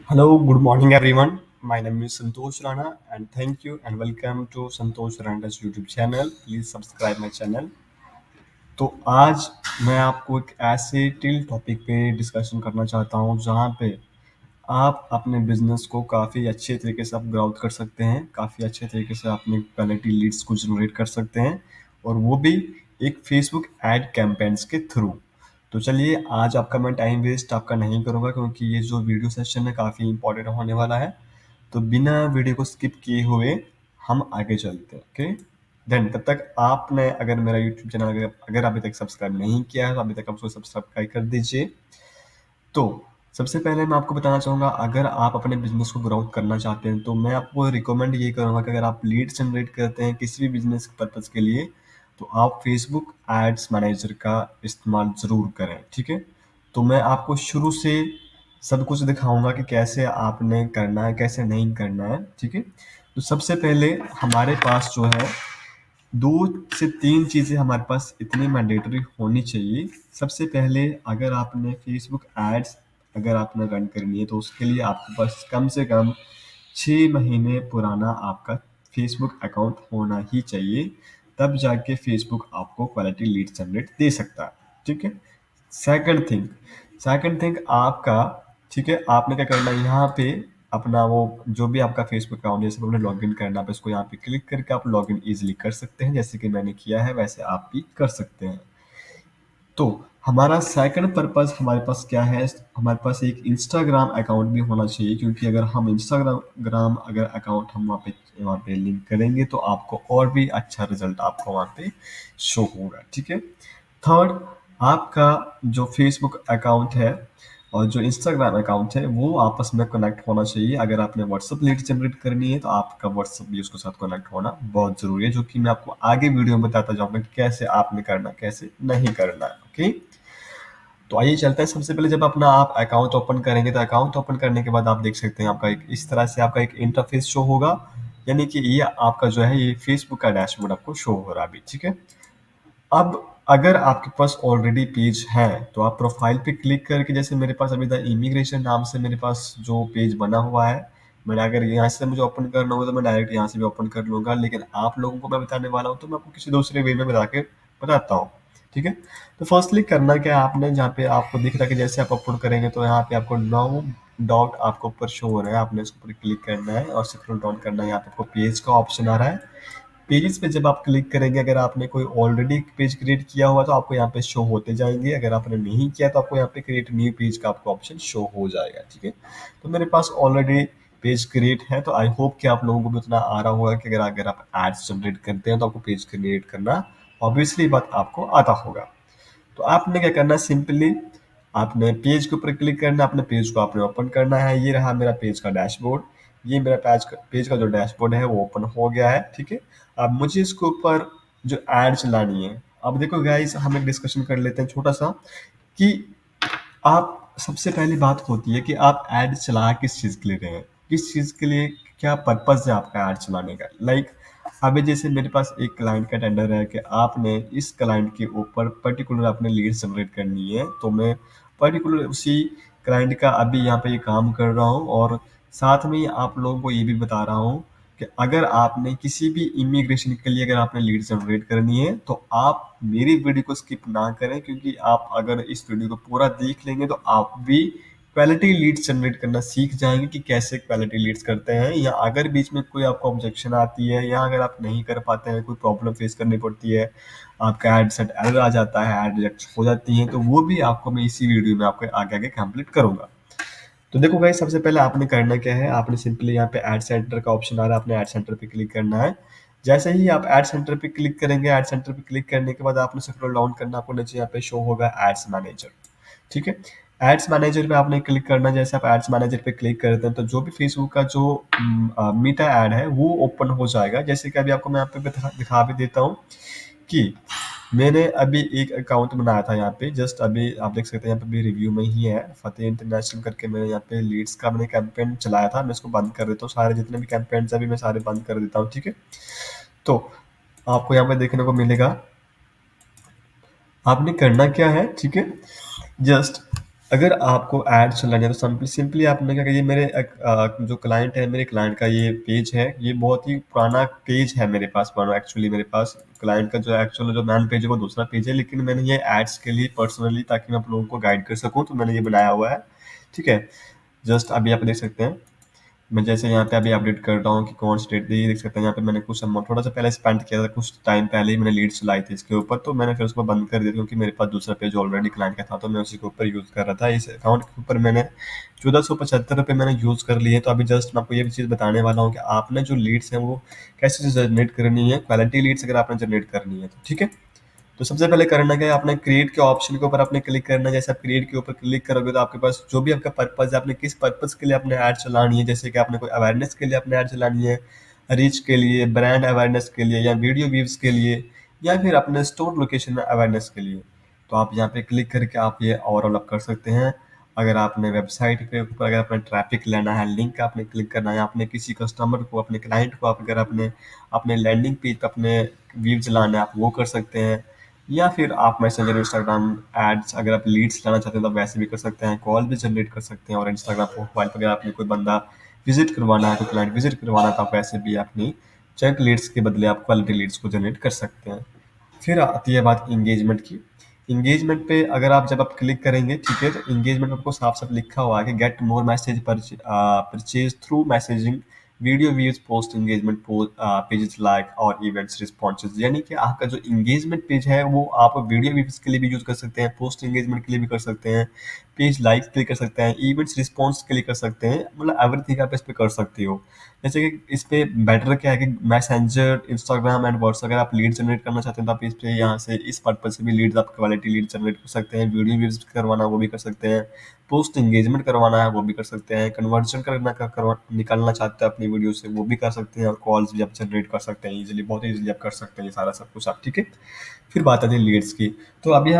Hello, good morning everyone. My name is Santosh Rana and thank you and welcome to Santosh Rana's YouTube channel. Please subscribe my channel. तो आज मैं आपको एक ऐसे till topic पे discussion करना चाहता हूँ जहाँ पे आप अपने बिजनेस को काफ़ी अच्छे तरीके से आप ग्रोथ कर सकते हैं, काफ़ी अच्छे तरीके से अपनी क्वालिटी लीड्स को जनरेट कर सकते हैं और वो भी एक फेसबुक एड कैंपेन्स के थ्रू। तो चलिए आज आपका मैं टाइम वेस्ट आपका नहीं करूँगा क्योंकि ये जो वीडियो सेशन है काफ़ी इंपॉर्टेंट होने वाला है। तो बिना वीडियो को स्किप किए हुए हम आगे चलते हैं। ओके, देन तब तक आपने अगर मेरा यूट्यूब चैनल अगर अगर अभी तक सब्सक्राइब नहीं किया है तो अभी तक आप उसको सब्सक्राइब कर दीजिए। तो सबसे पहले मैं आपको बताना चाहूँगा, अगर आप अपने बिज़नेस को ग्रोथ करना चाहते हैं, तो मैं आपको रिकमेंड ये करूँगा कि अगर आप लीड जनरेट करते हैं किसी भी बिज़नेस पर्पज़ के लिए, तो आप फेसबुक एड्स मैनेजर का इस्तेमाल ज़रूर करें, ठीक है? तो मैं आपको शुरू से सब कुछ दिखाऊँगा कि कैसे आपने करना है, कैसे नहीं करना है, ठीक है? तो सबसे पहले हमारे पास जो है 2 से 3 चीज़ें हमारे पास इतनी मैंडेटरी होनी चाहिए। सबसे पहले अगर आपने फ़ेसबुक एड्स अगर आपने रन करनी है तो उसके लिए आपके पास कम से कम 6 महीने पुराना आपका फ़ेसबुक अकाउंट होना ही चाहिए, तब जाके फ़ेसबुक आपको क्वालिटी लीड जनरेट दे सकता है, ठीक है? सेकंड थिंग सेकंड थिंग आपका, ठीक है, आपने क्या करना है यहाँ पे अपना वो जो भी आपका फेसबुक अकाउंट है, जैसे आपने लॉगिन करना है, आप इसको यहाँ पे क्लिक करके आप लॉगिन इजीली कर सकते हैं, जैसे कि मैंने किया है वैसे आप भी कर सकते हैं। तो हमारा सेकंड पर्पस हमारे पास क्या है, हमारे पास एक इंस्टाग्राम अकाउंट भी होना चाहिए, क्योंकि अगर हम इंस्टाग्राम अगर अकाउंट हम वहाँ पे लिंक करेंगे तो आपको और भी अच्छा रिजल्ट आपको वहाँ पे शो होगा, ठीक है। थर्ड, आपका जो फेसबुक अकाउंट है और जो इंस्टाग्राम अकाउंट है वो आपस में कनेक्ट होना चाहिए। अगर आपने व्हाट्सअप लीड जनरेट करनी है तो आपका व्हाट्सअप भी उसके साथ कनेक्ट होना बहुत ज़रूरी है, जो कि मैं आपको आगे वीडियो में बताता जाऊँगा कि कैसे आपने करना कैसे नहीं करना है। ओके, तो आइए चलते हैं। सबसे पहले जब अपना आप अकाउंट ओपन करेंगे तो अकाउंट ओपन करने के बाद आप देख सकते हैं आपका एक इस तरह से आपका एक इंटरफेस शो होगा, यानी कि ये आपका जो है ये फेसबुक का डैशबोर्ड आपको शो हो रहा है अभी, ठीक है। अब अगर आपके पास ऑलरेडी पेज है तो आप प्रोफाइल पे क्लिक करके, जैसे मेरे पास अभी द इमिग्रेशन नाम से मेरे पास जो पेज बना हुआ है, मैंने अगर यहाँ से मुझे ओपन करना होगा तो मैं डायरेक्ट यहाँ से भी ओपन कर लूँगा, लेकिन आप लोगों को मैं बताने वाला हूँ तो मैं आपको किसी दूसरे वे में बताता हूँ, ठीक है। तो फर्स्टली करना क्या है, आपने जहाँ पे आपको दिख रहा है कि जैसे आप अपलोड करेंगे तो यहाँ पे आपको 9 डॉट आपको ऊपर शो हो रहा है, आपने इसके ऊपर क्लिक करना है और स्क्रॉल डाउन करना है। यहाँ पे आपको पेज का ऑप्शन आ रहा है। पेजेस पे जब आप क्लिक करेंगे, अगर आपने कोई ऑलरेडी पेज क्रिएट किया हुआ तो आपको यहाँ पे शो होते जाएंगे, अगर आपने नहीं किया तो आपको यहाँ पे क्रिएट न्यू पेज का आपको ऑप्शन शो हो जाएगा, ठीक है। तो मेरे पास ऑलरेडी पेज क्रिएट है, तो आई होप कि आप लोगों को भी उतना आ रहा होगा कि अगर अगर आप एड्स जनरेट करते हैं तो आपको पेज क्रिएट करना ऑब्वियसली बात आपको आता होगा। तो आपने क्या करना है, सिंपली आपने पेज के ऊपर क्लिक करना है, अपने पेज को आपने ओपन करना है। ये रहा मेरा पेज का डैशबोर्ड, ये मेरा पेज का जो डैशबोर्ड है वो ओपन हो गया है, ठीक है। अब मुझे इसके ऊपर जो एड चलानी है, अब देखो गाइस हम एक डिस्कशन कर लेते हैं छोटा सा कि आप सबसे पहली बात होती है कि आप ऐड चला किस चीज़ के लिए रहे हैं, किस चीज़ के लिए, क्या पर्पज़ है आपका ऐड चलाने का। लाइक अभी जैसे मेरे पास एक क्लाइंट का टेंडर है कि आपने इस क्लाइंट के ऊपर पर्टिकुलर आपने लीड जनरेट करनी है, तो मैं पर्टिकुलर उसी क्लाइंट का अभी यहाँ पे ये काम कर रहा हूँ और साथ में ही आप लोगों को ये भी बता रहा हूँ कि अगर आपने किसी भी इमिग्रेशन के लिए अगर आपने लीड जनरेट करनी है तो आप मेरी वीडियो को स्किप ना करें, क्योंकि आप अगर इस वीडियो को पूरा देख लेंगे तो आप भी क्वालिटी लीड्स जनरेट करना सीख जाएंगे कि कैसे क्वालिटी लीड्स करते हैं, या अगर बीच में कोई आपको ऑब्जेक्शन आती है या अगर आप नहीं कर पाते हैं, कोई प्रॉब्लम फेस करनी पड़ती है, आपका एड सेट एरर आ जाता है, एड रिजेक्ट हो जाती है, तो वो भी आपको मैं इसी वीडियो में आपको आगे आगे कंप्लीट करूंगा। तो देखो भाई, सबसे पहले आपने करना क्या है, आपने सिंपली यहाँ पे ऐड सेंटर का ऑप्शन आ रहा है, आपने ऐड सेंटर पे क्लिक करना है। जैसे ही आप ऐड सेंटर पे क्लिक करेंगे, ऐड सेंटर पे क्लिक करने के बाद आपने स्क्रॉल डाउन करना, आपको नीचे यहाँ पे शो होगा एड्स मैनेजर, ठीक है। एड्स मैनेजर पे आपने क्लिक करना। जैसे आप एड्स मैनेजर पे क्लिक करते हैं तो जो भी फेसबुक का जो मीटा ऐड है वो ओपन हो जाएगा। जैसे कि अभी आपको मैं यहाँ पे दिखा भी देता हूँ कि मैंने अभी एक अकाउंट बनाया था यहाँ पे, जस्ट अभी आप देख सकते हैं यहाँ पे भी रिव्यू में ही है, फतेह इंटरनेशनल करके मैंने यहाँ पे लीड्स का मैंने कैंपेन चलाया था। मैं इसको बंद कर देता हूँ, सारे जितने भी कैंपेन्स अभी मैं सारे बंद कर देता हूँ, ठीक है। तो आपको यहाँ पे देखने को मिलेगा, आपने करना क्या है, ठीक है, जस्ट अगर आपको ऐड चलानी है तो सिंपली आपने क्या करिए, मेरे जो क्लाइंट है, मेरे क्लाइंट का ये पेज है, ये बहुत ही पुराना पेज है मेरे पास। एक्चुअली मेरे पास क्लाइंट का जो एक्चुअल जो मैन पेज है वो दूसरा पेज है, लेकिन मैंने ये एड्स के लिए पर्सनली, ताकि मैं आप लोगों को गाइड कर सकूँ, तो मैंने ये बनाया हुआ है। ठीक है, जस्ट अभी आप देख सकते हैं। मैं जैसे यहाँ पे अभी अपडेट कर रहा हूँ कि कौन सी डेट, ये देख सकते हैं यहाँ पे मैंने कुछ अमाउंट थोड़ा सा पहले स्पेंड किया था, कुछ टाइम पहले ही मैंने लीड्स चलाई थी इसके ऊपर, तो मैंने फिर उसको बंद कर दिया क्योंकि मेरे पास दूसरा पेज ऑलरेडी क्लाइंट का था, तो मैं उसी के ऊपर यूज़ कर रहा था। इस अकाउंट के ऊपर मैंने 1475 रुपये मैंने यूज़ कर लिए। तो अभी जस्ट मैं आपको ये भी चीज़ बताने वाला हूँ कि आपने जो लीड्स हैं वो कैसे जनरेट करनी है, क्वालिटी लीड्स अगर आपने जनरेट करनी है तो। ठीक है, तो सबसे पहले करना क्या है, आपने क्रिएट के ऑप्शन के ऊपर आपने क्लिक करना है। जैसे आप क्रिएट के ऊपर क्लिक करोगे तो आपके पास जो भी आपका पर्पस है, आपने किस पर्पस के लिए आपने ऐड चलानी है, जैसे कि आपने कोई अवेयरनेस के लिए आपने ऐड चलानी है, रीच के लिए, ब्रांड अवेयरनेस के लिए, या वीडियो व्यूज के लिए, या फिर अपने स्टोर लोकेशन में अवेयरनेस के लिए, तो आप यहाँ पे क्लिक करके आप ये ओवरऑल अप कर सकते हैं। अगर आपने वेबसाइट के ऊपर अगर अपना ट्रैफिक लेना है, लिंक आपने क्लिक करना है, आपने किसी कस्टमर को, अपने क्लाइंट को, आप अगर अपने अपने लैंडिंग पेज पे अपने व्यूज लाना है, आप वो कर सकते हैं। या फिर आप मैसेंजर, इंस्टाग्राम एड्स, अगर आप लीड्स लाना चाहते हैं तो आप वैसे भी कर सकते हैं, कॉल भी जनरेट कर सकते हैं। और इंस्टाग्राम प्रोफाइल पर अगर आपने कोई बंदा विजिट करवाना है, कोई क्लाइंट विजिट करवाना है, तो आप वैसे भी अपनी चंक लीड्स के बदले आप क्वालिटी लीड्स को जनरेट कर सकते हैं। फिर आती है बात इंगेजमेंट की। इंगेजमेंट पे अगर आप जब आप क्लिक करेंगे, ठीक है, तो इंगेजमेंट में आपको साफ साफ लिखा हुआ है कि get more message purchase through messaging, video views, post engagement pages like और इवेंट्स रिस्पॉन्सेज। यानी कि आपका जो इंगेजमेंट पेज है वो आप वीडियो व्यूज के लिए भी यूज कर सकते हैं, पोस्ट एंगेजमेंट के लिए भी कर सकते हैं, पेज लाइक के लिए कर सकते हैं, इवेंट्स रिस्पॉन्स के लिए कर सकते हैं, मतलब एवरीथिंग आप इस पे कर सकते हो। जैसे कि इस पे बेटर क्या है कि मैसेंजर, इंस्टाग्राम एंड व्हाट्सएप, अगर आप लीड जनरेट करना चाहते हैं तो आप इस पे यहाँ से इस पर्पज से भी लीड्स, आप क्वालिटी लीड जनरेट कर सकते हैं, वीडियो व्यूज करवाना वो भी कर सकते हैं, पोस्ट एंगेजमेंट करवाना है वो भी कर सकते हैं, कन्वर्जन करवा निकालना चाहते हैं अपनी वीडियो से वो भी कर सकते हैं, और कॉल्स भी आप जनरेट कर सकते हैं इजीली, बहुत इजीली आप कर सकते हैं ये सारा सब कुछ आप। ठीक है, फिर बात आती है लीड्स की। तो अभी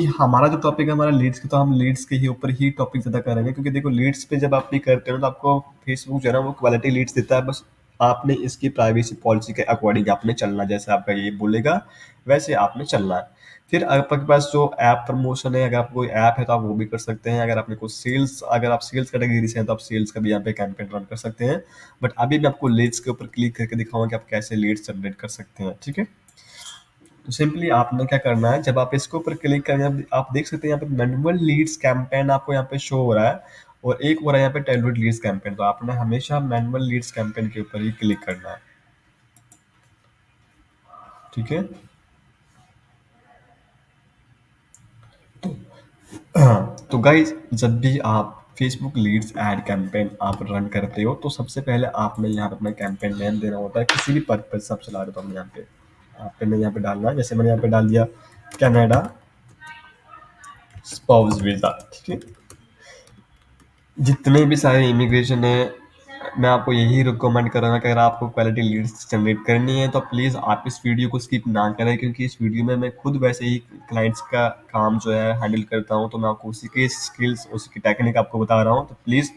हमारा जो टॉपिक है हमारा लीड्स की, तो हम लीड्स के ही ऊपर ही टॉपिक ज़्यादा करेंगे, क्योंकि देखो लीड्स पे जब आप भी करते हो तो आपको फेसबुक जो है ना वो क्वालिटी लीड्स देता है, बस आपने इसकी प्राइवेसी पॉलिसी के अकॉर्डिंग आपने चलना, जैसे आपका ये बोलेगा वैसे आपने चलना है। फिर आपके पास जो ऐप प्रमोशन है, अगर आप कोई ऐप है तो आप वो भी कर सकते हैं, अगर आपने कोई सेल्स, अगर आप सेल्स कैटेगरी से हैं तो आप सेल्स का भी यहाँ पे कैंपेन रन कर सकते हैं। बट अभी मैं आपको लीड्स के ऊपर क्लिक करके दिखाऊंगा कि आप कैसे लीड्स जनरेट कर सकते हैं। ठीक है, तो सिंपली आपने क्या करना है, जब आप इसके ऊपर क्लिक करेंगे, आप देख सकते हैं यहाँ पे मैनुअल लीड्स कैंपेन आपको यहाँ पे शो हो रहा है, और एक हो रहा है यहाँ पे टेलर्ड लीड्स कैंपेन। तो आपने हमेशा मैनुअल लीड्स कैंपेन के ऊपर ही क्लिक करना है। ठीक है, हाँ, तो गाइज जब भी आप फेसबुक लीड्स एड कैंपेन आप रन करते हो तो सबसे पहले आपने यहाँ पे अपना कैंपेन नेम देना होता है, किसी भी पर्पज से आप चला रहे हो तो हम यहाँ पे आपने यहाँ पे डालना है। जैसे मैंने यहाँ पे डाल दिया कनाडा स्पाउस वीजा। ठीक है, जितने भी सारे इमिग्रेशन है, मैं आपको यही रिकमेंड करूँगा कि अगर आपको क्वालिटी लीड्स जनरेट करनी है तो प्लीज़ आप इस वीडियो को स्किप ना करें, क्योंकि इस वीडियो में मैं खुद वैसे ही क्लाइंट्स का काम जो है हैंडल करता हूँ, तो मैं आपको उसी के स्किल्स, उसी की टेक्निक आपको बता रहा हूँ। तो प्लीज़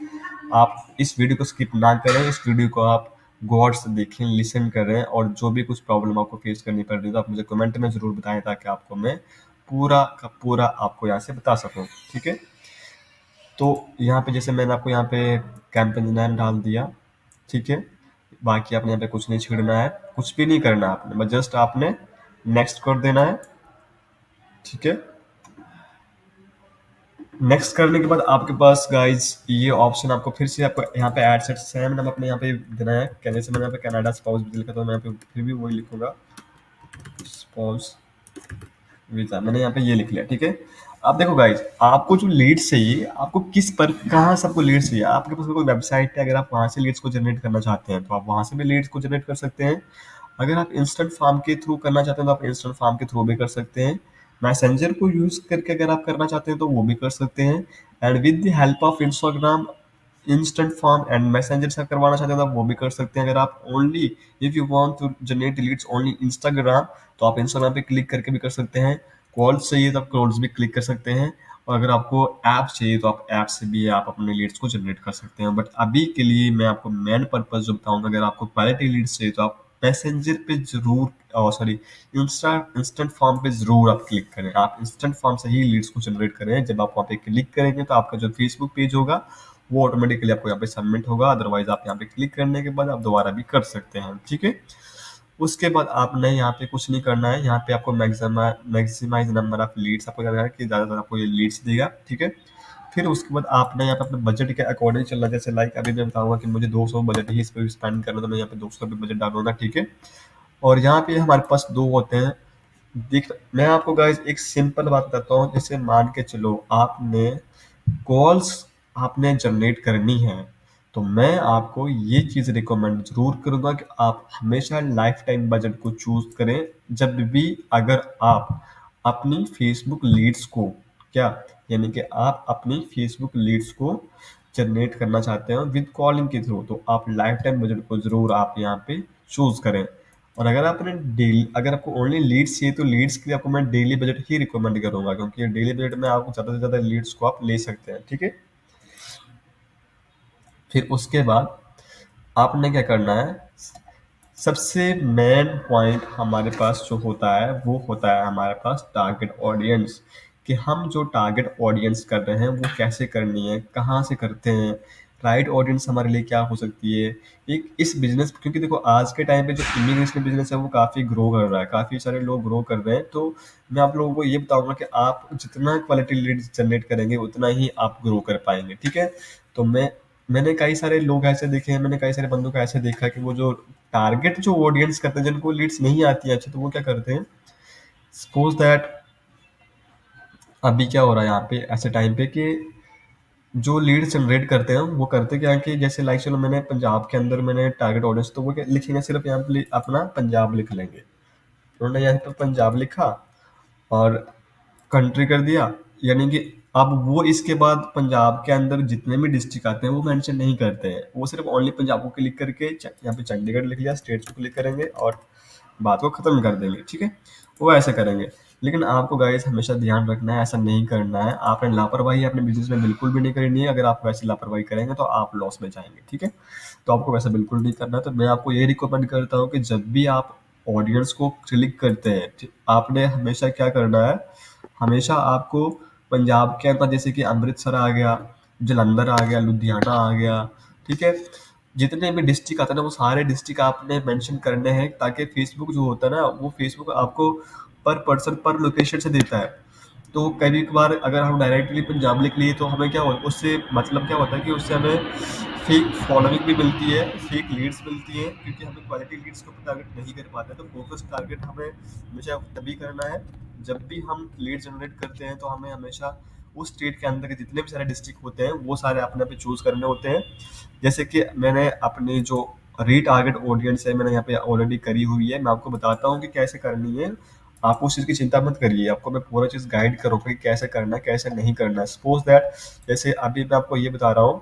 आप इस वीडियो को स्किप ना करें, इस वीडियो को आप गौर से देखें, लिसन करें, और जो भी कुछ प्रॉब्लम आपको फेस करनी पड़ रही है तो आप मुझे कमेंट में ज़रूर बताएं, ताकि आपको मैं पूरा का पूरा आपको यहाँ से बता सकूँ। ठीक है, तो यहाँ पे जैसे मैंने आपको यहाँ पे कैंपेन नेम डाल दिया। ठीक है, बाकी आपने यहाँ पे कुछ नहीं छेड़ना है, कुछ भी नहीं करना है आपने, बस जस्ट आपने नेक्स्ट कर देना है। ठीक है, नेक्स्ट करने के बाद आपके पास गाइज ये ऑप्शन आपको फिर से आपको यहाँ पे एड सेट सेम नाम अपने यहाँ पे देना है। जैसे मैंने यहाँ पे कनाडा स्पाउस भी लिखा, तो मैं यहाँ पे फिर भी वही लिखूंगा, स्पाउस वीजा, मैंने यहाँ पे ये लिख लिया। ठीक है, अब देखो गाइज, आपको जो लीड चाहिए, आपको किस पर कहाँ से आपको लीड चाहिए, आपके पास कोई वेबसाइट है, अगर आप वहाँ से लीड्स को जनरेट करना चाहते हैं तो आप वहाँ से भी लीड्स को जनरेट कर सकते हैं। अगर आप इंस्टेंट फार्म के थ्रू करना चाहते हैं तो आप इंस्टेंट फार्म के थ्रू भी कर सकते हैं। मैसेंजर को यूज करके अगर आप करना चाहते हैं तो वो भी कर सकते हैं। And with the help of Instagram instant form and messenger से करवाना चाहते हैं तो आप वो भी कर सकते हैं। अगर आप only if you want to generate leads only Instagram, तो आप इंस्टाग्राम पे क्लिक करके भी कर सकते हैं। कॉल्स चाहिए तो आप कॉल्स भी क्लिक कर सकते हैं, और अगर आपको ऐप चाहिए तो आप ऐप से भी आप अपने लीड्स को जनरेट कर सकते हैं। बट अभी के लिए मैं आपको मेन पर्पज जो बताऊंगा, अगर आपको क्वालिटी लीड्स चाहिए तो आप मैसेंजर पे ज़रूर सॉरी इंस्टेंट फॉर्म पे ज़रूर आप क्लिक करें। आप इंस्टेंट फॉर्म से ही लीड्स को जनरेट करें। जब आप वहाँ पे क्लिक करेंगे तो आपका जो फेसबुक पेज होगा वो ऑटोमेटिकली आपको यहाँ पे सबमिट होगा। अदरवाइज़ आप यहाँ पे क्लिक करने के बाद आप दोबारा भी कर सकते हैं, ठीक है? उसके बाद आपने यहाँ पे कुछ नहीं करना है, यहाँ पे आपको मैक्सिमाइज़ नंबर ऑफ लीड्स आपको करना है कि ज़्यादा से ज़्यादा आपको ये लीड्स देगा, ठीक है? फिर उसके बाद आपने यहाँ पे अपने बजट के अकॉर्डिंग चलना, जैसे लाइक अभी मैं बताऊँगा कि मुझे 200 बजट ही इस पे स्पेंड करना है, तो मैं यहाँ पे 200 पे बजट डालूँगा, ठीक है? और यहाँ पे हमारे पास 2 होते हैं। देख मैं आपको गाइज़ एक सिंपल बात बताता हूँ, जैसे मान के चलो आपने कॉल्स आपने जनरेट करनी है, तो मैं आपको ये चीज़ रिकमेंड ज़रूर करूँगा कि आप हमेशा लाइफ टाइम बजट को चूज़ करें। जब भी अगर आप अपनी फेसबुक लीड्स को क्या यानी कि आप अपनी फेसबुक लीड्स को जनरेट करना चाहते हो विद कॉलिंग के थ्रू, तो आप लाइफ टाइम बजट को ज़रूर आप यहाँ पे चूज़ करें। और अगर आपने डेली अगर आपको ओनली लीड्स चाहिए तो लीड्स के लिए आपको मैं डेली बजट ही रिकमेंड करूँगा, क्योंकि डेली बजट में आपको ज़्यादा से ज़्यादा लीड्स को आप ले सकते हैं, ठीक है? फिर उसके बाद आपने क्या करना है, सबसे मेन पॉइंट हमारे पास जो होता है वो होता है हमारे पास टारगेट ऑडियंस, कि हम जो टारगेट ऑडियंस कर रहे हैं वो कैसे करनी है, कहाँ से करते हैं, राइट ऑडियंस हमारे लिए क्या हो सकती है एक इस बिजनेस, क्योंकि देखो आज के टाइम पे जो इमिग्रेशन बिजनेस है वो काफ़ी ग्रो कर रहा है, काफ़ी सारे लोग ग्रो कर रहे हैं। तो मैं आप लोगों को ये बताऊंगा कि आप जितना क्वालिटी लीड्स जनरेट करेंगे उतना ही आप ग्रो कर पाएंगे, ठीक है? तो मैंने कई सारे लोग ऐसे देखे हैं, मैंने कई सारे बंदों को ऐसे देखा कि वो जो टारगेट जो ऑडियंस करते हैं जिनको लीड्स नहीं आती है अच्छी, तो वो क्या करते हैं, सपोज दैट अभी क्या हो रहा है यहाँ पे ऐसे टाइम पे कि जो लीड जनरेट करते हैं वो करते क्या है कि जैसे लाइक चलो मैंने पंजाब के अंदर मैंने टारगेट ऑडियंस, तो वो क्या लिखेंगे, सिर्फ यहाँ पे अपना पंजाब लिख लेंगे। उन्होंने यहाँ पे पंजाब लिखा और कंट्री कर दिया, यानी कि अब वो इसके बाद पंजाब के अंदर जितने भी डिस्ट्रिक्ट आते हैं वो मेंशन नहीं करते हैं, वो सिर्फ ओनली पंजाब को क्लिक करके यहाँ पे चंडीगढ़ लिख लिया, स्टेट्स को क्लिक करेंगे और बात को ख़त्म कर देंगे, ठीक है? वो ऐसा करेंगे। लेकिन आपको गाइस हमेशा ध्यान रखना है, ऐसा नहीं करना है। आपने लापरवाही अपने बिज़नेस में बिल्कुल भी नहीं करनी है। अगर आप वैसी लापरवाही करेंगे तो आप लॉस में जाएँगे, ठीक है? तो आपको वैसा बिल्कुल नहीं करना है। तो मैं आपको ये रिकमेंड करता हूँ कि जब भी आप ऑडियंस को क्लिक करते हैं, आपने हमेशा क्या करना है, हमेशा आपको पंजाब के अंदर जैसे कि अमृतसर आ गया, जलंधर आ गया, लुधियाना आ गया, ठीक है? जितने भी डिस्ट्रिक्ट आते हैं ना वो सारे डिस्ट्रिक्ट आपने मेंशन करने हैं, ताकि फेसबुक जो होता है ना वो फेसबुक आपको पर पर्सन पर लोकेशन से देता है। तो कभी कभार अगर हम डायरेक्टली पंजाब लिख लिए तो हमें क्या हो, उससे मतलब क्या होता है कि उससे हमें फेक फॉलोइंग भी मिलती है, फेक लीड्स मिलती है, क्योंकि हमें क्वालिटी लीड्स को टारगेट नहीं कर पाते। तो फोकस टारगेट हमें हमेशा तभी करना है जब भी हम लीड जनरेट करते हैं, तो हमें हमेशा उस स्टेट के अंदर के जितने भी सारे डिस्ट्रिक्ट होते हैं वो सारे अपने पे चूज करने होते हैं। जैसे कि मैंने अपनी जो रीटारगेट ऑडियंस है मैंने यहाँ पे ऑलरेडी करी हुई है, मैं आपको बताता हूँ कि कैसे करनी है। आप उस चीज़ की चिंता मत करिए, आपको मैं पूरा चीज़ गाइड करूँगा कि कैसे करना है कैसे नहीं करना है। सपोज दैट जैसे अभी मैं आपको ये बता रहा हूँ,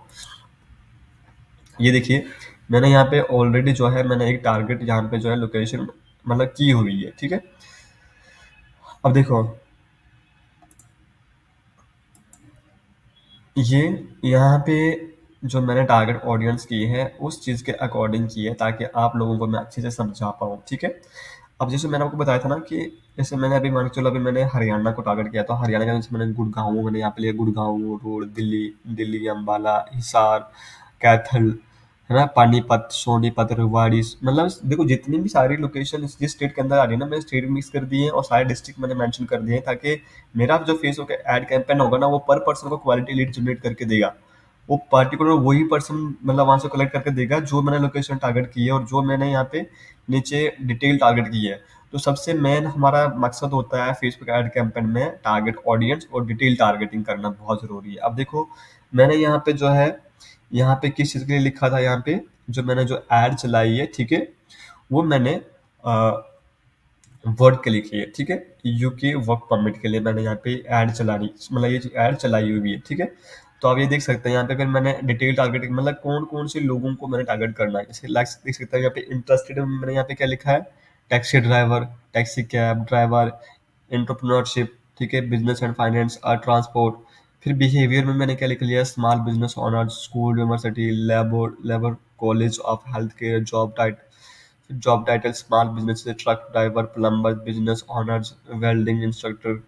ये देखिए मैंने यहाँ पे ऑलरेडी जो है मैंने एक टारगेट यहाँ पे जो है लोकेशन मतलब की हुई है, ठीक है? अब देखो ये यहाँ पे जो मैंने टारगेट ऑडियंस की है उस चीज़ के अकॉर्डिंग की है, ताकि आप लोगों को मैं अच्छे से समझा पाऊँ, ठीक है? अब जैसे मैंने आपको बताया था ना कि जैसे मैंने अभी मान के चलो अभी मैंने हरियाणा को टारगेट किया, तो हरियाणा का जैसे मैंने गुड़गांव मैंने यहाँ पे लिया, गुड़गांव रोड, दिल्ली, दिल्ली अम्बाला, हिसार, कैथल, है ना, पानीपत, सोनीपत, रेवाड़ी, मतलब देखो जितनी भी सारी लोकेशन जिस स्टेट के अंदर आ रही है ना, मैंने स्टेट मिक्स कर दिए हैं और सारे डिस्ट्रिक्ट मैंने मेंशन कर दिए हैं, ताकि मेरा जो फेसबुक एड कैंपेन होगा ना वो पर पर्सन को क्वालिटी लीड जनरेट करके देगा। वो पार्टिकुलर वही पर्सन मतलब वहां से कलेक्ट करके देगा जो मैंने लोकेशन टारगेट की है और जो मैंने यहाँ पे नीचे डिटेल टारगेट की है। तो सबसे मेन हमारा मकसद होता है फेसबुक एड कैंपेन में टारगेट ऑडियंस और डिटेल टारगेटिंग करना बहुत जरूरी है। अब देखो मैंने यहाँ पे जो है यहाँ पे किस चीज़ के लिए लिखा था, यहाँ पे जो मैंने जो एड चलाई है, ठीक है, वो मैंने वर्क के लिए की है, ठीक है? यूके वर्क परमिट के लिए मैंने यहाँ पे ऐड चलानी मतलब ये ऐड चलाई हुई है, ठीक है? तो आप ये देख सकते हैं यहाँ पे फिर मैंने डिटेल टारगेटिंग मतलब कौन-कौन से लोगों को मैंने टारगेट करना है। जैसे लाइक देख सकते हैं यहाँ पे इंटरेस्टेड में मैंने यहाँ पे क्या लिखा है, taxi driver, taxi cab driver, entrepreneurship, ठीक है? बिज़नेस एंड फाइनेंस और ट्रांसपोर्ट। फिर बिहेवियर में मैंने क्या लिख लिया, small business owner, school, university, labour labour college of health care, job tight फिर जॉब टाइटल स्मॉल बिजनेस से truck driver, plumber, business honours, welding instructor.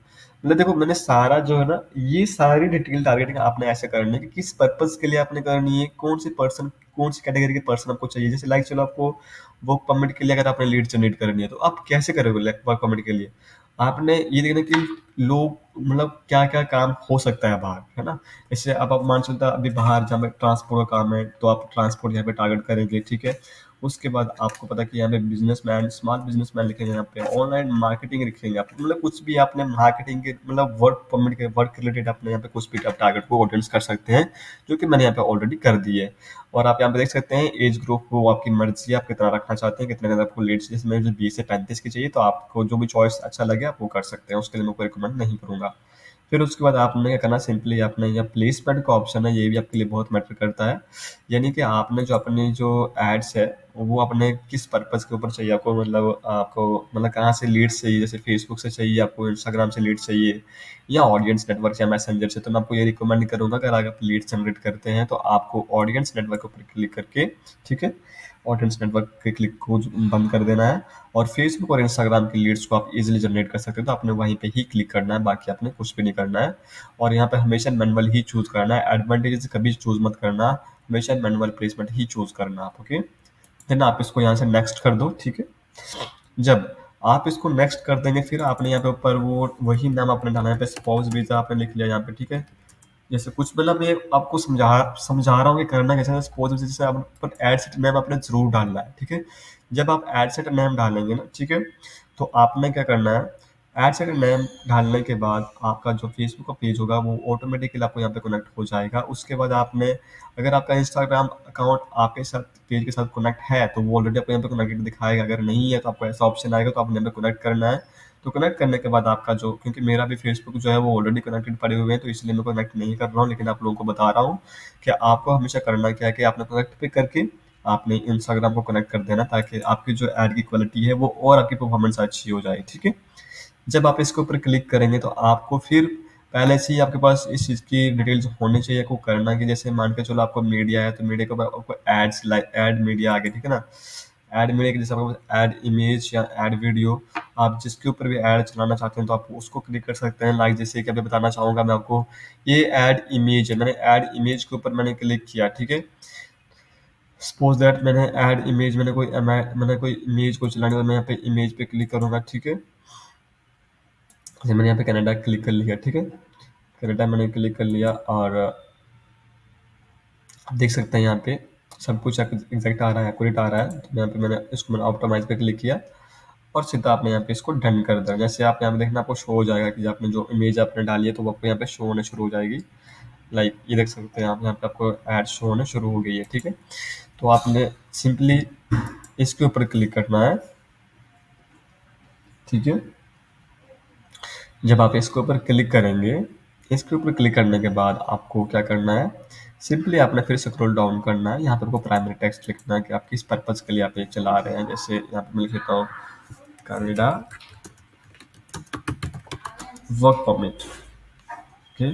मतलब देखो मैंने सारा जो है ना, ये सारी डिटेल टारगेटिंग आपने ऐसे करनी है कि किस पर्पस के लिए आपने करनी है, कौन सी पर्सन, कौन सी कैटेगरी के पर्सन आपको चाहिए। जैसे लाइक चलो आपको वर्क परमिट के लिए अगर आपने लीड जनरेट करनी है तो आप कैसे करोगे वर्क परमिट के लिए। आपने ये देखना कि लोग मतलब क्या क्या काम हो सकता है बाहर, है ना। जैसे अब आप मान चलता अभी बाहर जहाँ पे ट्रांसपोर्ट का काम है तो आप ट्रांसपोर्ट यहाँ पे टारगेट करेंगे, ठीक है। उसके बाद आपको पता कि यहाँ पे बिजनेसमैन, स्मॉल बिजनेसमैन लिखेंगे, यहाँ पे ऑनलाइन मार्केटिंग लिखेंगे आप, मतलब कुछ भी आपने मार्केटिंग के मतलब वर्क परमिट के वर्क रिलेटेड आपने यहाँ पे कुछ भी आप टारगेट को ऑडियंस कर सकते हैं, जो कि मैंने यहाँ पे ऑलरेडी कर दी है। और आप यहाँ पे देख सकते हैं एज ग्रुप को आपकी मर्जी है, आप कितना रखना चाहते हैं, कितने आपको लीड्स, जिसमें जो 20 से 35 की चाहिए तो आपको जो भी चॉइस अच्छा लगे आप वो कर सकते हैं, उसके लिए मैं कोई रिकमेंड नहीं करूँगा। फिर उसके बाद आपने क्या करना, सिंपली आपने यहाँ प्लेसमेंट का ऑप्शन है, ये भी आपके लिए बहुत मैटर करता है। यानी कि आपने जो अपनी जो एड्स है वो अपने किस पर्पस के ऊपर चाहिए आपको, मतलब आपको मतलब कहाँ से लीड्स चाहिए, जैसे फेसबुक से चाहिए आपको, इंस्टाग्राम से लीड्स चाहिए या ऑडियंस नेटवर्क या मैसेंजर से। तो मैं आपको ये रिकमेंड करूंगा कि अगर आप लीड जनरेट करते हैं तो आपको ऑडियंस नेटवर्क के ऊपर क्लिक करके, ठीक है, ऑडियंस नेटवर्क के क्लिक को बंद कर देना है। और फेसबुक और इंस्टाग्राम की लीड्स को आप इजीली जनरेट कर सकते हो, तो आपने वहीं पे ही क्लिक करना है, बाकी आपने कुछ भी नहीं करना है। और यहाँ पे हमेशा मैनुअल ही चूज करना है, एडवांटेजेस कभी चूज मत करना, हमेशा मैनुअल प्लेसमेंट ही चूज करना आप, ओके। देन आप इसको यहाँ से नेक्स्ट कर दो, ठीक है। जब आप इसको नेक्स्ट कर देंगे फिर आपने यहाँ पे ऊपर वो वही नाम आपने डाला है, यहाँ पे स्पाउस वीजा आपने लिख लिया यहाँ पे, ठीक है। जैसे कुछ मतलब ये आपको समझा रहा हूँ कि करना कैसे है। सपोज जैसे आप एड सेट नेम आपने जरूर डालना है, ठीक है। जब आप एड सेट नेम डालेंगे ना, ठीक है, तो आपने क्या करना है, एड सेट नेम डालने के बाद आपका जो फेसबुक का पेज होगा वो ऑटोमेटिकली आपको यहाँ पे कनेक्ट हो जाएगा। उसके बाद आपने, अगर आपका इंस्टाग्राम अकाउंट आपके साथ पेज के साथ कनेक्ट है तो वो ऑलरेडी आपको यहाँ पे कनेक्टेड दिखाएगा, अगर नहीं है तो आपको ऐसा ऑप्शन आएगा तो आपने यहाँ पे कनेक्ट करना है। तो कनेक्ट करने के बाद आपका जो, क्योंकि मेरा भी फेसबुक जो है वो ऑलरेडी कनेक्टेड पड़े हुए हैं तो इसलिए मैं कनेक्ट नहीं कर रहा हूँ, लेकिन आप लोगों को बता रहा हूँ कि आपको हमेशा करना क्या है कि आपने कनेक्ट पे करके आपने इंस्टाग्राम को कनेक्ट कर देना, ताकि आपकी जो ऐड की क्वालिटी है वो और आपकी परफॉर्मेंस अच्छी हो जाए, ठीक है। जब आप इसके ऊपर क्लिक करेंगे तो आपको फिर पहले से ही आपके पास इस चीज़ की डिटेल्स होनी चाहिए, को करना कि जैसे मान के चलो आपको मीडिया है तो मीडिया के ऊपर आपको एड्स लाइक ऐड मीडिया आ गया, ठीक है ना। ऐड मीडिया के जैसे आपके पास ऐड इमेज या ऐड वीडियो, आप जिसके ऊपर भी ऐड चलाना चाहते हैं तो आप उसको क्लिक कर सकते हैं। लाइक जैसे कि अभी बताना चाहूँगा मैं आपको, ये ऐड इमेज है, मैंने ऐड इमेज के ऊपर मैंने क्लिक किया, ठीक है। सपोज दैट मैंने ऐड इमेज, मैंने कोई इमेज को चलाने, तो मैं यहाँ पे इमेज पे क्लिक करूँगा, ठीक है। जैसे मैंने यहाँ पे कनाडा क्लिक कर लिया, ठीक है, कनाडा मैंने क्लिक कर लिया और आप देख सकते हैं यहाँ पे सब कुछ एग्जैक्ट आ रहा है, एक्यूरेट आ रहा है। तो यहाँ पे मैंने ऑप्टिमाइज पे क्लिक किया और सीधा आपने यहाँ पे इसको डन कर दिया। जैसे आप यहाँ पे देखना आपको शो हो जाएगा कि आपने जो इमेज आपने डाली है तो वो आपको यहाँ पे शो होने शुरू हो जाएगी। लाइक ये देख सकते हैं आप, यहाँ पे आपको एड शो होने शुरू हो गई है, ठीक है। तो आपने सिंपली इसके ऊपर क्लिक करना है, ठीक है। जब आप इसके ऊपर क्लिक करेंगे, इसके ऊपर क्लिक करने के बाद आपको क्या करना है, सिंपली आपने फिर स्क्रॉल डाउन करना है। यहाँ पे आपको प्राइमरी टेक्स्ट लिखना है कि आप किस पर्पज के लिए आप ये चला रहे हैं। जैसे यहाँ पे मैं लिख लेता हूँ कनाडा वर्क परमिट, ओके।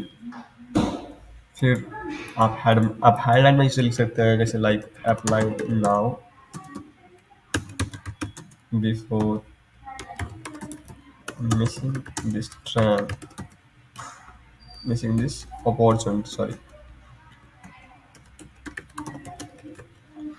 फिर आप हेडलाइन में इसे लिख सकते हैं, जैसे like apply now before missing this trend, missing this opportunity, sorry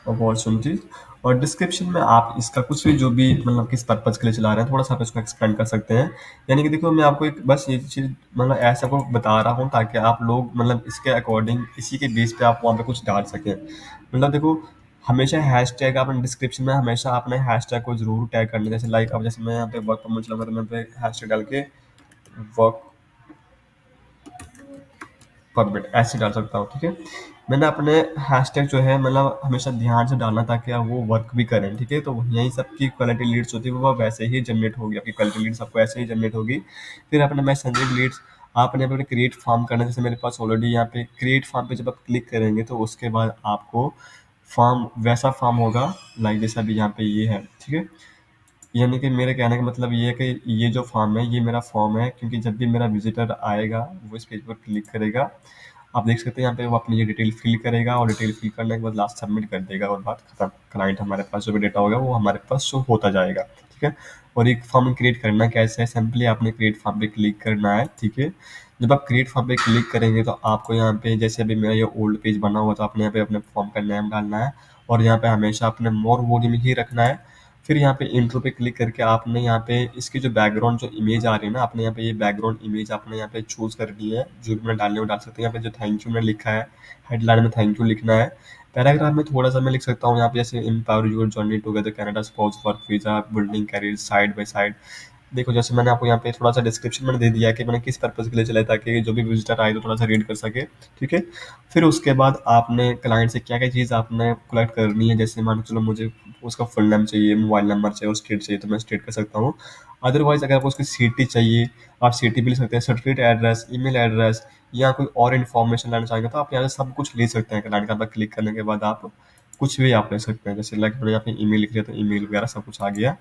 opportunities. और डिस्क्रिप्शन में आप इसका कुछ भी जो भी मतलब किस पर्पज के लिए चला रहे हैं थोड़ा सा आप इसको एक्सप्लेन कर सकते हैं। यानी कि देखो मैं आपको एक बस ये चीज़ मतलब ऐसा को बता रहा हूँ ताकि आप लोग मतलब इसके अकॉर्डिंग इसी के बेस पे आप वहाँ पे कुछ डाल सकें। मतलब देखो हमेशा हैशटैग आपने डिस्क्रिप्शन में हमेशा आपने हैशटैग को जरूर टैग करना है। जैसे लाइक अब जैसे मैं यहाँ पे वर्क परमिट चलाऊंगा तो मैं पे हैशटैग डाल के वर्क परमिट ऐसे डाल सकता हूँ, ठीक है। मैंने अपने हैशटैग जो है मतलब हमेशा ध्यान से डालना ताकि आप वो वर्क भी करें, ठीक है। तो यही सबकी क्वालिटी लीड्स होती है वो वैसे ही जनरेट होगी, आपकी क्वालिटी लीड्स आपको ऐसे ही जनरेट होगी। फिर अपने मैसेंजर लीड्स आपने अपने क्रिएट फॉर्म करना है। जैसे मेरे पास ऑलरेडी यहाँ पे क्रिएट फॉर्म पे जब आप क्लिक करेंगे तो उसके बाद आपको फॉर्म वैसा फॉर्म होगा लाइक जैसा अभी यहाँ पे ये है, ठीक है। यानी कि मेरे कहने का मतलब ये है कि ये जो फॉर्म है ये मेरा फॉर्म है, क्योंकि जब भी मेरा विजिटर आएगा वो इस पेज पर क्लिक करेगा आप देख सकते हैं यहाँ पे वो अपनी ये डिटेल फिल करेगा और डिटेल फिल करने के बाद लास्ट सबमिट कर देगा और बात खत्म। क्लाइंट हमारे पास जो भी डेटा होगा वो हमारे पास शो होता जाएगा, ठीक है। और एक फॉर्म क्रिएट करना कैसे है, सिंपली आपने क्रिएट फॉर्म पे क्लिक करना है, ठीक है। जब आप क्रिएट फॉर्म पे क्लिक करेंगे तो आपको यहाँ पे जैसे अभी मेरा ये ओल्ड पेज बना हुआ तो आपने यहाँ पे अपने फॉर्म का नेम डालना है और यहाँ पे हमेशा अपने मोर वॉल्यूम ही रखना है। फिर यहाँ पे इंट्रो पे क्लिक करके आपने यहाँ पे इसकी जो बैकग्राउंड जो इमेज आ रही है ना, आपने यहाँ पे ये बैकग्राउंड इमेज आपने यहाँ पे चूज कर ली है, जो भी मैं डालने वो डाल सकते हैं। यहाँ पे जो थैंक यू मैंने लिखा है, हेडलाइन में थैंक यू लिखना है। पैराग्राफ में थोड़ा सा मैं लिख सकता हूँ यहाँ पे जैसे empower your journey together Canada sports for visa building career side by side. देखो जैसे मैंने आपको यहाँ पे थोड़ा सा डिस्क्रिप्शन मैंने दे दिया है कि मैंने किस पर्पज के लिए चलाया ताकि जो भी विजिटर आए तो थोड़ा सा रीड कर सके, ठीक है। फिर उसके बाद आपने क्लाइंट से क्या क्या चीज़ आपने कलेक्ट करनी है, जैसे मान चलो मुझे उसका फुल नेम चाहिए, मोबाइल नंबर चाहिए और स्टेट चाहिए तो मैं स्टेट कर सकता हूँ। अदरवाइज अगर आपको उसकी सिटी चाहिए, आप सिटी भी लिख सकते हैं, सर्टिफिकेट एड्रेस, ईमेल एड्रेस या कोई और इन्फॉर्मेशन लेना चाहेंगे तो आप यहाँ से सब कुछ ले सकते हैं। क्लाइंट का क्लिक करने के बाद आप कुछ भी आप ले सकते हैं, जैसे लाइक मैंने यहाँ पे ईमेल लिख लिया तो ईमेल वगैरह सब कुछ आ गया।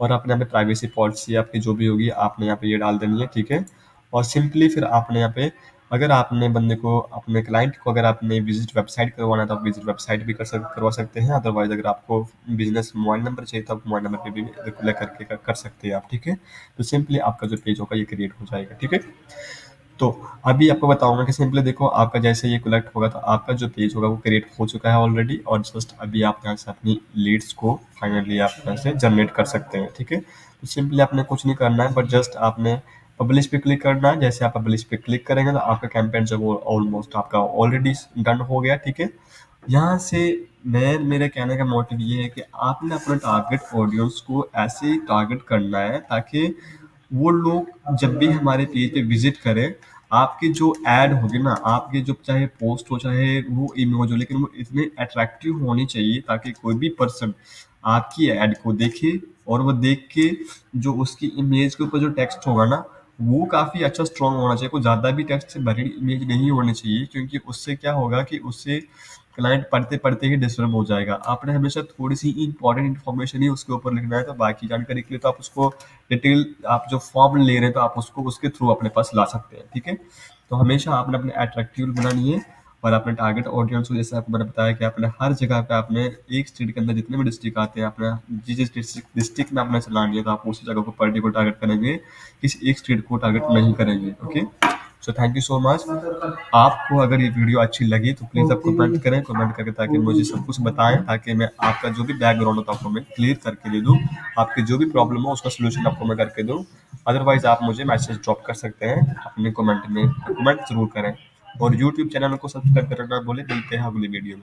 और आपने यहाँ पे प्राइवेसी पॉलिसी आपकी जो भी होगी आपने यहाँ पे ये डाल देनी है, ठीक है। और सिंपली फिर आपने यहाँ पे अगर आपने बंदे को अपने क्लाइंट को अगर आपने विजिट वेबसाइट करवाना है तो आप विजिट वेबसाइट भी करवा सकते हैं। अदरवाइज अगर आपको बिजनेस मोबाइल नंबर चाहिए तो आप मोबाइल नंबर पे भी रिप्लाई करके कर सकते हैं आप, ठीक है। तो सिंपली आपका जो पेज होगा ये क्रिएट हो जाएगा, ठीक है। तो अभी आपको बताऊंगा कि सिंपली देखो आपका जैसे ये कलेक्ट होगा तो आपका जो पेज होगा वो क्रिएट हो चुका है ऑलरेडी और जस्ट अभी आप यहाँ से अपनी लीड्स को फाइनली आप यहाँ से जनरेट कर सकते हैं, ठीक है। तो सिंपली आपने कुछ नहीं करना है बट जस्ट आपने पब्लिश पे क्लिक करना है। जैसे आप पब्लिश पे क्लिक करेंगे तो आपका कैंपेन जो वो ऑलमोस्ट आपका ऑलरेडी डन हो गया, ठीक है। यहाँ से मैं मेरे कहने का मोटिव ये है कि आपने अपने टारगेट ऑडियंस को ऐसे ही टारगेट करना है ताकि वो लोग जब भी हमारे पेज पे विजिट करें, आपकी जो एड होगी ना, आपके जो चाहे पोस्ट हो चाहे वो इमेज हो, लेकिन वो इतने अट्रैक्टिव होनी चाहिए ताकि कोई भी पर्सन आपकी एड को देखे और वो देख के जो उसकी इमेज के ऊपर जो टेक्स्ट होगा ना वो काफी अच्छा स्ट्रॉन्ग होना चाहिए। कोई ज्यादा भी टेक्स्ट से भरी इमेज नहीं होनी चाहिए क्योंकि उससे क्या होगा कि उससे क्लाइंट पढ़ते पढ़ते ही डिस्टर्ब हो जाएगा। आपने हमेशा थोड़ी सी इंपॉर्टेंट इन्फॉर्मेशन ही उसके ऊपर लिखना है, तो बाकी जानकारी के लिए तो आप उसको डिटेल आप जो फॉर्म ले रहे हैं तो आप उसको उसके थ्रू अपने पास ला सकते हैं, ठीक है। तो हमेशा आपने अपने अट्रैक्टिव बनानी है और अपने टारगेट ऑडियंस को जैसे आपको मैंने बताया कि आपने हर जगह पे आपने एक स्टेट के अंदर जितने भी डिस्ट्रिक्ट आते हैं आपने जिस जिस डिस्ट्रिक्ट में आपने चलानी है तो आप उसी जगह को पर्टिकुलर टारगेट करेंगे, किसी एक स्टेट को टारगेट नहीं करेंगे, okay. So thank you so much. आपको अगर ये वीडियो अच्छी लगी तो प्लीज़ आप कमेंट करें, कमेंट करके ताकि मुझे सब कुछ बताएं ताकि मैं आपका जो भी बैकग्राउंड होता है आपको मैं क्लियर करके दे दूं, आपकी जो भी प्रॉब्लम हो उसका सोल्यूशन आपको मैं करके दूं। अदरवाइज आप मुझे मैसेज ड्रॉप कर सकते हैं अपने कमेंट में, कमेंट जरूर करें और यूट्यूब चैनल को सब्सक्राइब करना ना भूलें। मिलते हैं अगली वीडियो में।